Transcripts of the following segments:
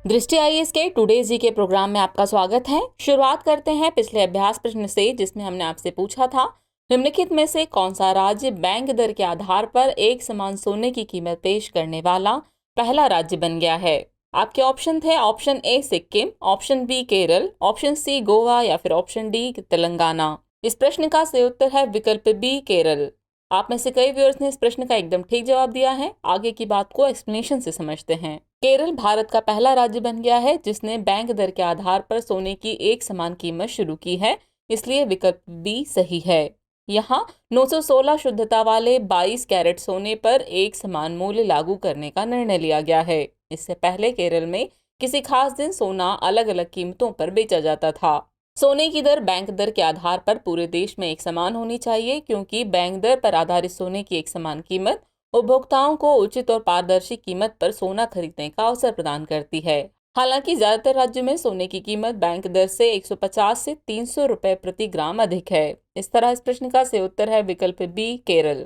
दृष्टि आईएएस के टुडे जी के प्रोग्राम में आपका स्वागत है। शुरुआत करते हैं पिछले अभ्यास प्रश्न से, जिसमें हमने आपसे पूछा था निम्नलिखित में से कौन सा राज्य बैंक दर के आधार पर एक समान सोने की कीमत पेश करने वाला पहला राज्य बन गया है। आपके ऑप्शन थे option A Sikkim, option B Kerala, option C Goa या फिर ऑप्शन डी तेलंगाना। इस प्रश्न का सही उत्तर है विकल्प बी केरल। आप में से कई व्यूअर्स ने इस प्रश्न का एकदम ठीक जवाब दिया है। आगे की बात को एक्सप्लेनेशन से समझते हैं। केरल भारत का पहला राज्य बन गया है जिसने बैंक दर के आधार पर सोने की एक समान कीमत शुरू की है, इसलिए विकल्प बी सही है। यहाँ 916 शुद्धता वाले 22 कैरेट सोने पर एक समान मूल्य लागू करने का निर्णय लिया गया है। इससे पहले केरल में किसी खास दिन सोना अलग अलग कीमतों पर बेचा जाता था। सोने की दर बैंक दर के आधार पर पूरे देश में एक समान होनी चाहिए, क्योंकि बैंक दर पर आधारित सोने की एक समान कीमत उपभोक्ताओं को उचित और पारदर्शी कीमत पर सोना खरीदने का अवसर प्रदान करती है। हालांकि ज्यादातर राज्यों में सोने की कीमत बैंक दर से 150 से 300 रुपए प्रति ग्राम अधिक है। इस तरह इस प्रश्न का सही उत्तर है विकल्प बी केरल।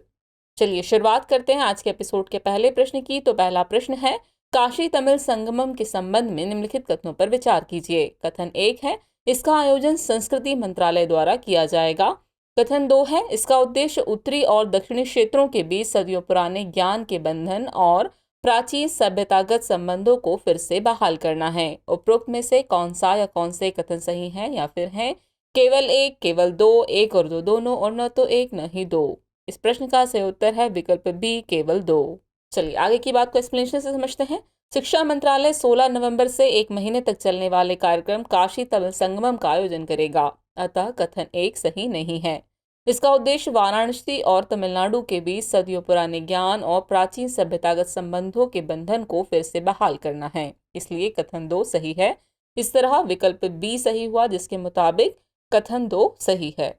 चलिए शुरुआत करते हैं आज के एपिसोड के पहले प्रश्न की। तो पहला प्रश्न है, काशी तमिल संगमम के संबंध में निम्नलिखित कथनों पर विचार कीजिए। कथन 1 है, इसका आयोजन संस्कृति मंत्रालय द्वारा किया जाएगा। कथन 2 है, इसका उद्देश्य उत्तरी और दक्षिणी क्षेत्रों के बीच सदियों पुराने ज्ञान के बंधन और प्राचीन सभ्यतागत संबंधों को फिर से बहाल करना है। उपरोक्त में से कौन सा या कौन से कथन सही है, या फिर है केवल एक, केवल दो, एक और दो दोनों, और न तो एक न ही दो। इस प्रश्न का सही उत्तर है विकल्प बी केवल दो। चलिए आगे की बात को एक्सप्लेनेशन से समझते हैं। शिक्षा मंत्रालय 16 नवंबर से एक महीने तक चलने वाले कार्यक्रम काशी तमिल संगमम का आयोजन करेगा, अतः कथन 1 सही नहीं है। इसका उद्देश्य वाराणसी और तमिलनाडु के बीच सदियों पुराने ज्ञान और प्राचीन सभ्यतागत संबंधों के बंधन को फिर से बहाल करना है, इसलिए कथन 2 सही है। इस तरह विकल्प बी सही हुआ, जिसके मुताबिक कथन 2 सही है।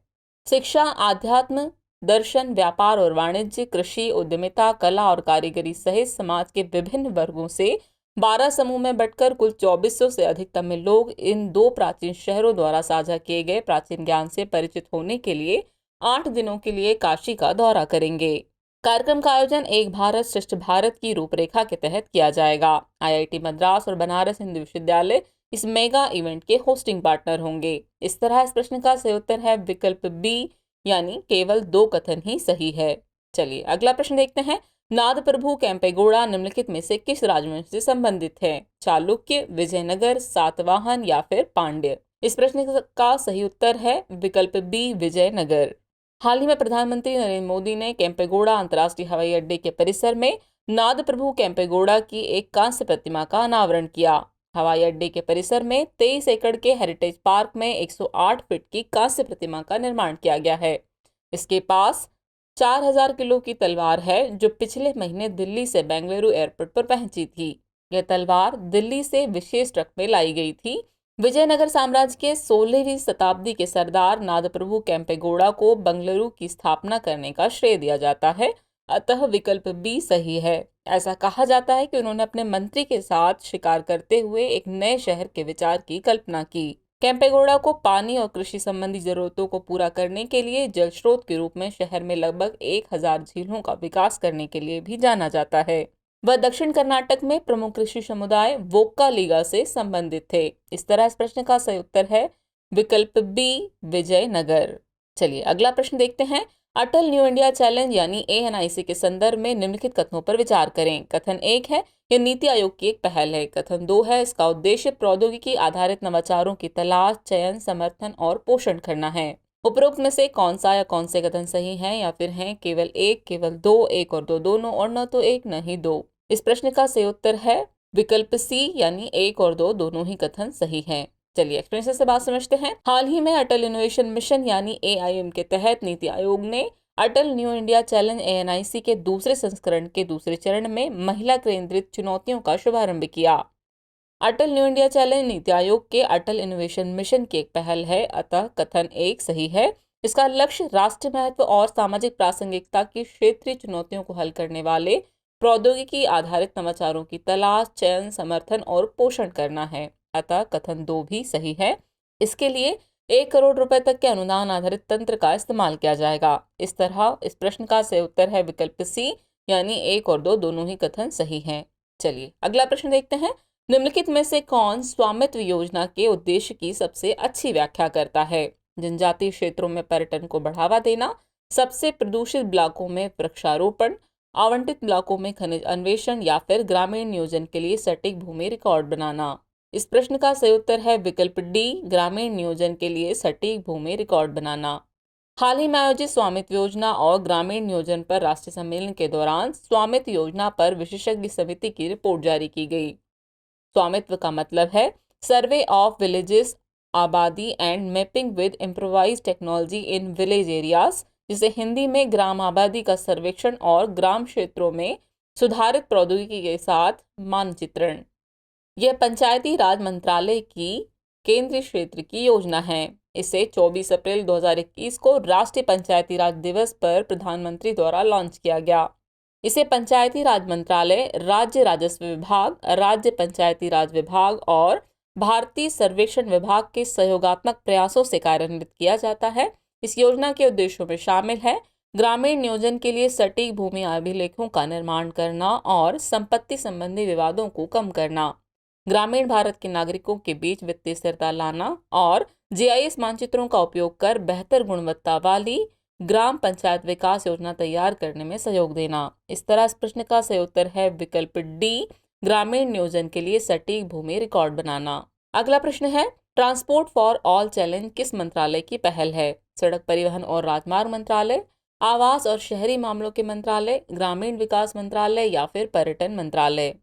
शिक्षा, आध्यात्म, दर्शन, व्यापार और वाणिज्य, कृषि, उद्यमिता, कला और कारीगरी सहित समाज के विभिन्न वर्गों से 12 समूह में बंटकर कुल 2400 से अधिक तमिल लोग इन दो प्राचीन शहरों द्वारा साझा किए गए प्राचीन ज्ञान से परिचित होने के लिए 8 दिनों के लिए काशी का दौरा करेंगे। कार्यक्रम का आयोजन एक भारत श्रेष्ठ भारत की रूपरेखा के तहत किया जाएगा। आईआईटी मद्रास और बनारस हिंदू विश्वविद्यालय इस मेगा इवेंट के होस्टिंग पार्टनर होंगे। इस तरह इस प्रश्न का सही उत्तर है विकल्प बी, यानी केवल 2 कथन ही सही है। चलिए अगला प्रश्न देखते हैं। नाद प्रभु केम्पेगौड़ा निम्नलिखित में से किस राजवंश से संबंधित है? चालुक्य, विजयनगर, सातवाहन या फिर पांड्य? इस प्रश्न का सही उत्तर है विकल्प बी विजयनगर। हाल ही में प्रधानमंत्री नरेंद्र मोदी ने केम्पेगौड़ा अंतर्राष्ट्रीय हवाई अड्डे के परिसर में नाद प्रभु केम्पेगौड़ा की एक कांस्य प्रतिमा का अनावरण किया। हवाई अड्डे के परिसर में 23 एकड़ के हेरिटेज पार्क में 108 फीट की कांस्य प्रतिमा का निर्माण किया गया है। इसके पास 4000 किलो की तलवार है, जो पिछले महीने दिल्ली से बेंगलुरु एयरपोर्ट पर पहुंची थी। यह तलवार दिल्ली से विशेष ट्रक में लाई गई थी। विजयनगर साम्राज्य के 16वीं शताब्दी के सरदार नादप्रभु केम्पेगौड़ा को बेंगलुरु की स्थापना करने का श्रेय दिया जाता है, अतः विकल्प बी सही है। ऐसा कहा जाता है कि उन्होंने अपने मंत्री के साथ शिकार करते हुए एक नए शहर के विचार की कल्पना की। केम्पेगौड़ा को पानी और कृषि संबंधी जरूरतों को पूरा करने के लिए जल स्रोत के रूप में शहर में लगभग 1000 झीलों का विकास करने के लिए भी जाना जाता है। वह दक्षिण कर्नाटक में प्रमुख कृषि समुदाय वोक्कालिगा से संबंधित थे। इस तरह इस प्रश्न का सही उत्तर है विकल्प बी विजयनगर। चलिए अगला प्रश्न देखते हैं। अटल न्यू इंडिया चैलेंज यानी एएनआईसी के संदर्भ में निम्नलिखित कथनों पर विचार करें। कथन 1 है, यह नीति आयोग की एक पहल है। कथन 2 है, इसका उद्देश्य प्रौद्योगिकी आधारित नवाचारों की तलाश, चयन, समर्थन और पोषण करना है। उपरोक्त में से कौन सा या कौन से कथन सही हैं, या फिर हैं केवल एक, केवल दो, एक और दो दोनों, और न तो एक न ही दो? इस प्रश्न का सही उत्तर है विकल्प सी, यानी एक और दो दोनों ही कथन सही हैं। चलिए एक्सप्लेनेशन से बात समझते हैं। हाल ही में अटल इनोवेशन मिशन यानी एआईएम के तहत नीति आयोग ने अटल न्यू इंडिया चैलेंज एएनआईसी के दूसरे संस्करण के दूसरे चरण में महिला केंद्रित चुनौतियों का शुभारंभ किया। अटल new India challenge NITI Aayog के अटल इनोवेशन मिशन की एक पहल है, अतः कथन 1 सही है। इसका लक्ष्य राष्ट्रीय महत्व और सामाजिक प्रासंगिकता की क्षेत्रीय चुनौतियों को हल करने वाले प्रौद्योगिकी आधारित नवाचारों की तलाश, चयन, समर्थन और पोषण करना है, अतः कथन 2 भी सही है। इसके लिए 1 करोड़ रुपए तक के अनुदान आधारित तंत्र का इस्तेमाल किया जाएगा। इस तरह इस प्रश्न का सही उत्तर है विकल्प सी, यानी 1 और 2 दोनों ही कथन सही हैं। चलिए अगला प्रश्न देखते हैं। निम्नलिखित में से कौन स्वामित्व योजना के उद्देश्य की सबसे अच्छी व्याख्या करता है? जनजातीय क्षेत्रों में पर्यटन को बढ़ावा देना, सबसे प्रदूषित ब्लॉकों में वृक्षारोपण, आवंटित ब्लॉकों में खनिज अन्वेषण या फिर ग्रामीण नियोजन के लिए सटीक भूमि रिकॉर्ड बनाना। इस प्रश्न का सही उत्तर है विकल्प डी, ग्रामीण नियोजन के लिए सटीक भूमि रिकॉर्ड बनाना। हाल ही में आयोजित स्वामित्व योजना और ग्रामीण नियोजन पर राष्ट्रीय सम्मेलन के दौरान स्वामित्व योजना पर विशेषज्ञ समिति की रिपोर्ट जारी की गई। स्वामित्व का मतलब है सर्वे ऑफ विलेजेस, आबादी and mapping with improvise technology in village areas, जिसे हिंदी में ग्राम आबादी का सर्वेक्षण और ग्राम क्षेत्रों में सुधारित प्रौद्योगिकी के साथ मानचित्रण। यह पंचायती राज मंत्रालय की केंद्रीय क्षेत्र की योजना है। इसे 24 अप्रैल 2021 को राष्ट्रीय पंचायती राज दिवस पर प्रधानमंत्री द्वारा लॉन्च किया गया। इसे पंचायती राज मंत्रालय, राज्य राजस्व विभाग, राज्य पंचायती राज विभाग और भारतीय सर्वेक्षण विभाग के सहयोगात्मक प्रयासों से कार्यान्वित किया जाता है। इस योजना के उद्देश्यों में शामिल है ग्रामीण नियोजन के लिए सटीक भूमि अभिलेखों का निर्माण करना और संपत्ति संबंधी विवादों को कम करना, ग्रामीण भारत के नागरिकों के बीच वित्तीय स्थिरता लाना और जीआईएस मानचित्रों का उपयोग कर बेहतर गुणवत्ता वाली ग्राम पंचायत विकास योजना तैयार करने में सहयोग देना। इस तरह इस प्रश्न का सही उत्तर है विकल्प डी, ग्रामीण नियोजन के लिए सटीक भूमि रिकॉर्ड बनाना। अगला प्रश्न है, ट्रांसपोर्ट फॉर ऑल चैलेंज किस मंत्रालय की पहल है? सड़क परिवहन और राजमार्ग मंत्रालय, आवास और शहरी मामलों के मंत्रालय, ग्रामीण विकास मंत्रालय या फिर पर्यटन मंत्रालय।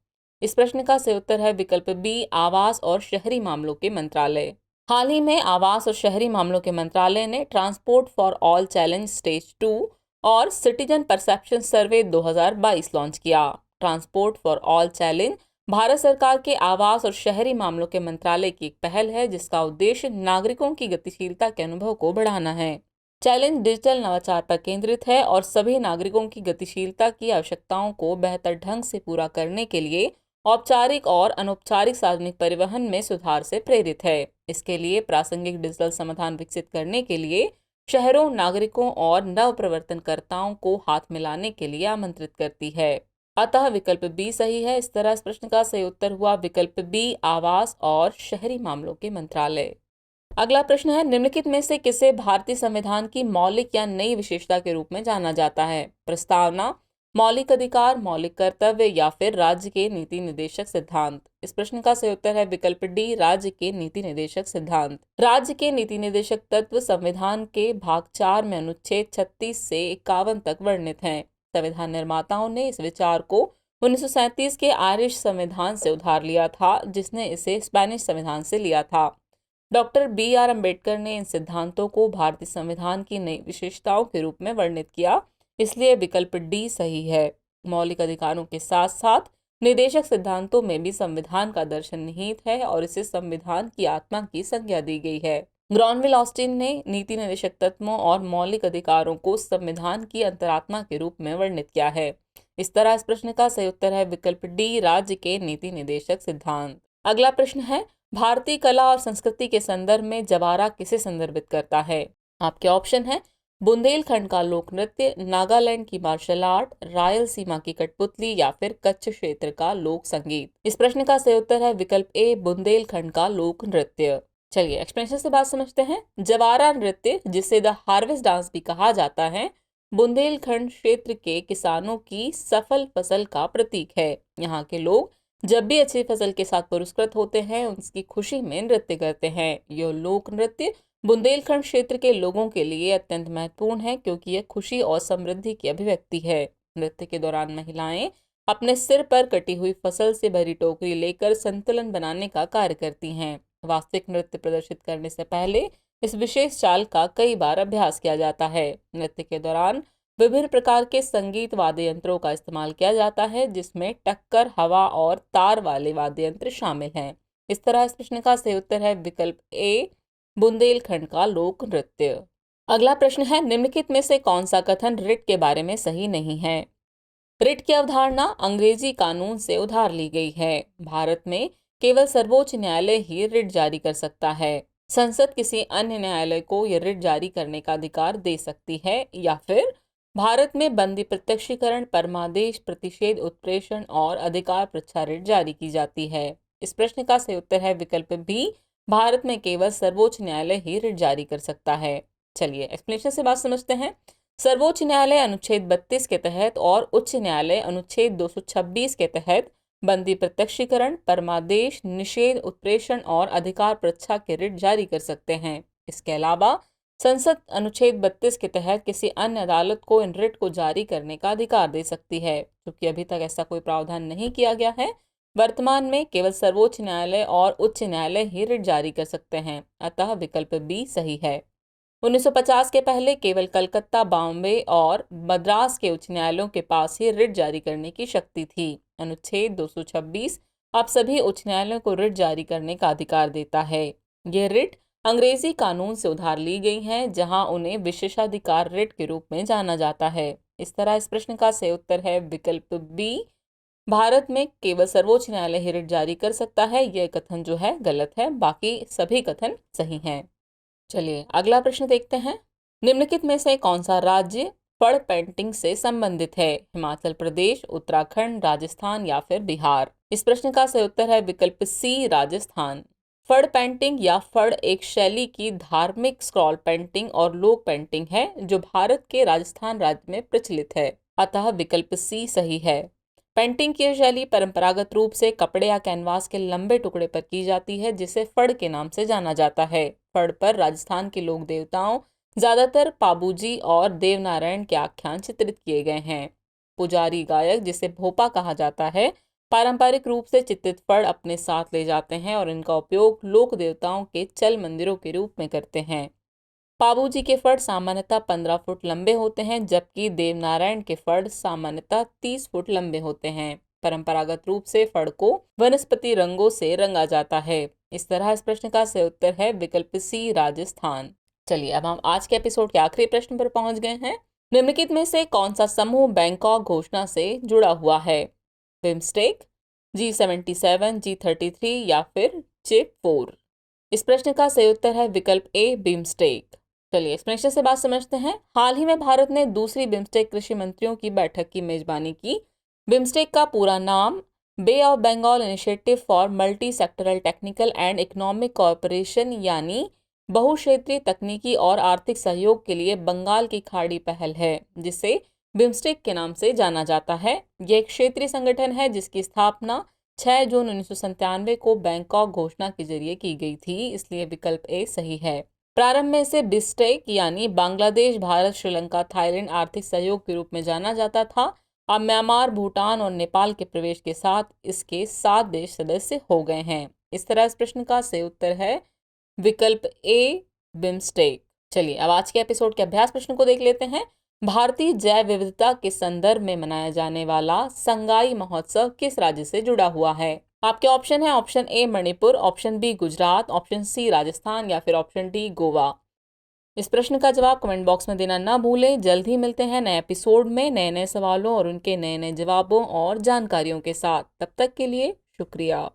इस प्रश्न का सही उत्तर है विकल्प बी, आवास और शहरी मामलों के मंत्रालय। हाल ही में आवास और शहरी मामलों के मंत्रालय ने transport for all challenge stage 2 और सिटीजन परसेप्शन सर्वे 2022 लॉन्च किया। Transport for all challenge Bharat सरकार के आवास और शहरी मामलों के मंत्रालय की एक पहल है, जिसका उद्देश्य नागरिकों की गतिशीलता के अनुभव को बढ़ाना है। चैलेंज डिजिटल नवाचार पर केंद्रित है और सभी नागरिकों की गतिशीलता की आवश्यकताओं को बेहतर ढंग से पूरा करने के लिए औपचारिक और अनौपचारिक सार्वजनिक परिवहन में सुधार से प्रेरित है। इसके लिए प्रासंगिक डिजिटल समाधान विकसित करने के लिए शहरों, नागरिकों और नव प्रवर्तनकर्ताओं को हाथ मिलाने के लिए आमंत्रित करती है। अतः विकल्प बी सही है। इस तरह इस प्रश्न का सही उत्तर हुआ विकल्प बी, आवास और शहरी मामलों के मंत्रालय। अगला प्रश्न है, निम्नलिखित में से किसे भारतीय संविधान की मौलिक या नई विशेषता के रूप में जाना जाता है? प्रस्तावना, मौलिक अधिकार, मौलिक कर्तव्य या फिर राज्य के नीति निर्देशक सिद्धांत। इस प्रश्न का सही उत्तर है विकल्प डी, राज्य के नीति निर्देशक सिद्धांत। राज्य के नीति निर्देशक तत्व संविधान के भाग 4 में अनुच्छेद 36 से 51 तक वर्णित हैं। संविधान निर्माताओं ने इस विचार को 1937 के आयरिश संविधान से उधार लिया था, जिसने इसे स्पेनिश संविधान से लिया था। डॉक्टर BR अम्बेडकर ने इन सिद्धांतों को भारतीय संविधान की नई विशेषताओं के रूप में वर्णित किया, इसलिए विकल्प डी सही है। मौलिक अधिकारों के साथ साथ निर्देशक सिद्धांतों में भी संविधान का दर्शन निहित है और इसे संविधान की आत्मा की संज्ञा दी गई है। ग्रॉनविल ऑस्टिन ने नीति निर्देशक तत्वों और मौलिक अधिकारों को संविधान की अंतरात्मा के रूप में वर्णित किया है। इस तरह इस प्रश्न का सही उत्तर है विकल्प डी, राज्य के नीति निर्देशक सिद्धांत। अगला प्रश्न है, भारतीय कला और संस्कृति के संदर्भ में जवारा किसे संदर्भित करता है? आपके ऑप्शन है बुंदेलखंड का लोक नृत्य, नागालैंड की मार्शल आर्ट, रायलसीमा की कठपुतली या फिर कच्छ क्षेत्र का लोक संगीत। इस प्रश्न का सही उत्तर है विकल्प ए, बुंदेलखंड का लोक नृत्य। चलिए एक्सप्लेनेशन से बात समझते हैं। जवारा नृत्य, जिसे द हार्वेस्ट डांस भी कहा जाता है, बुंदेलखंड क्षेत्र के किसानों की सफल फसल का प्रतीक है। यहाँ के लोग जब भी अच्छी फसल के साथ पुरस्कृत होते हैं, उसकी खुशी में नृत्य करते हैं। यह लोक नृत्य बुंदेलखंड क्षेत्र के लोगों के लिए अत्यंत महत्वपूर्ण है, क्योंकि यह खुशी और समृद्धि की अभिव्यक्ति है। नृत्य के दौरान महिलाएं अपने सिर पर कटी हुई फसल से भरी टोकरी लेकर संतुलन बनाने का कार्य करती हैं। वास्तविक नृत्य प्रदर्शित करने से पहले इस विशेष चाल का कई बार अभ्यास किया जाता है। नृत्य के दौरान विभिन्न प्रकार के संगीत वाद्य यंत्रों का इस्तेमाल किया जाता है, जिसमें टक्कर, हवा और तार वाले वाद्य यंत्र शामिल हैं। इस तरह इस प्रश्न का सही उत्तर है विकल्प ए, बुंदेलखंड का लोक नृत्य। अगला प्रश्न है, निम्नलिखित में से कौन सा कथन रिट के बारे में सही नहीं है? रिट की अवधारणा अंग्रेजी कानून से उधार ली गई है। भारत में केवल सर्वोच्च न्यायालय ही रिट जारी कर सकता है। संसद किसी अन्य न्यायालय को यह रिट जारी करने का अधिकार दे सकती है, या फिर भारत में बंदी प्रत्यक्षीकरण, परमादेश, प्रतिषेध, उत्प्रेषण और अधिकार पृच्छा रिट जारी की जाती है। इस प्रश्न का सही उत्तर है विकल्प बी, भारत में केवल सर्वोच्च न्यायालय ही रिट जारी कर सकता है। चलिए एक्सप्लेनेशन से बात समझते हैं। सर्वोच्च न्यायालय अनुच्छेद 32 के तहत और उच्च न्यायालय अनुच्छेद 226 के तहत बंदी प्रत्यक्षीकरण, परमादेश, निषेध, उत्प्रेषण और अधिकार परीक्षा के रिट जारी कर सकते हैं। इसके अलावा संसद अनुच्छेद 32 के तहत किसी अन्य अदालत को इन रिट को जारी करने का अधिकार दे सकती है, क्योंकि अभी तक ऐसा कोई प्रावधान नहीं किया गया है। वर्तमान में केवल सर्वोच्च न्यायालय और उच्च न्यायालय ही रिट जारी कर सकते हैं, अतः विकल्प बी सही है। 1950 के पहले केवल कलकत्ता, बॉम्बे और मद्रास के उच्च न्यायालयों के पास ही रिट जारी करने की शक्ति थी। अनुच्छेद 226 अब सभी उच्च न्यायालयों को रिट जारी करने का अधिकार देता है। यह रिट अंग्रेजी कानून से उधार ली गई हैं, जहां उन्हें विशेषाधिकार रिट के रूप में जाना जाता है। इस तरह इस प्रश्न का सही उत्तर है विकल्प बी, भारत में केवल सर्वोच्च न्यायालय ही रिट जारी कर सकता है। यह कथन जो है गलत है, बाकी सभी कथन सही हैं। चलिए अगला प्रश्न देखते हैं। निम्नलिखित में से कौन सा राज्य फड़ पेंटिंग से संबंधित है? हिमाचल प्रदेश, उत्तराखंड, राजस्थान या फिर बिहार? इस प्रश्न का सही उत्तर है विकल्प सी, राजस्थान। फड़ पेंटिंग या फड़ एक शैली की धार्मिक स्क्रॉल पेंटिंग और लोक पेंटिंग है जो भारत के राजस्थान राज्य में प्रचलित है, अतः विकल्प सी सही है। पेंटिंग की शैली परंपरागत रूप से कपड़े या कैनवास के लंबे टुकड़े पर की जाती है, जिसे फड़ के नाम से जाना जाता है। फड़ पर राजस्थान के लोक देवताओं, ज्यादातर पाबूजी और देवनारायण के आख्यान चित्रित किए गए हैं। पुजारी गायक, जिसे भोपा कहा जाता है, पारंपरिक रूप से चित्रित फड़ अपने साथ ले जाते हैं और इनका उपयोग लोक देवताओं के चल मंदिरों के रूप में करते हैं। पाबूजी के फड़ सामान्यतः 15 फुट लंबे होते हैं, जबकि देवनारायण के फड़ सामान्यतः 30 फुट लंबे होते हैं। परंपरागत रूप से फड़ को वनस्पति रंगों से रंगा जाता है। इस तरह इस प्रश्न का सही उत्तर है विकल्प सी, राजस्थान। चलिए अब हम आज के एपिसोड के आखिरी प्रश्न पर पहुंच गए हैं। निम्नलिखित में से कौन सा समूह बैंकॉक घोषणा से जुड़ा हुआ है? बिम्स्टेक, G77, G33 या फिर चिप 4? इस प्रश्न का सही उत्तर है विकल्प ए, बिम्स्टेक। चलिए एक्सप्लेनेशन से बात समझते हैं। हाल ही में भारत ने दूसरी बिम्स्टेक कृषि मंत्रियों की बैठक की मेजबानी की। बिम्स्टेक का पूरा नाम bay of Bengal initiative for multi sectoral technical and economic cooperation यानी बहुक्षेत्रीय तकनीकी और आर्थिक सहयोग के लिए बंगाल की खाड़ी पहल है, जिसे बिम्स्टेक के नाम से जाना जाता है। यह एक क्षेत्रीय संगठन है जिसकी स्थापना 6 जून 1997 को बैंकॉक घोषणा के जरिए की गई थी, इसलिए विकल्प ए सही है। प्रारंभ में इसे बिस्टेक यानी बांग्लादेश, भारत, श्रीलंका, थाईलैंड आर्थिक सहयोग के रूप में जाना जाता था। अब म्यांमार, भूटान और नेपाल के प्रवेश के साथ इसके 7 देश सदस्य हो गए हैं। इस तरह इस प्रश्न का सही उत्तर है विकल्प ए, बिम्स्टेक। चलिए अब आज के एपिसोड के अभ्यास प्रश्न को देख लेते हैं। भारतीय जैव विविधता के संदर्भ में मनाया जाने वाला संगाई महोत्सव किस राज्य से जुड़ा हुआ है? आपके ऑप्शन है option A Manipur, option B Gujarat, option C Rajasthan या फिर ऑप्शन डी गोवा। इस प्रश्न का जवाब कमेंट बॉक्स में देना ना भूलें। जल्द ही मिलते हैं नए एपिसोड में नए नए सवालों और उनके नए नए जवाबों और जानकारियों के साथ। तब तक के लिए शुक्रिया।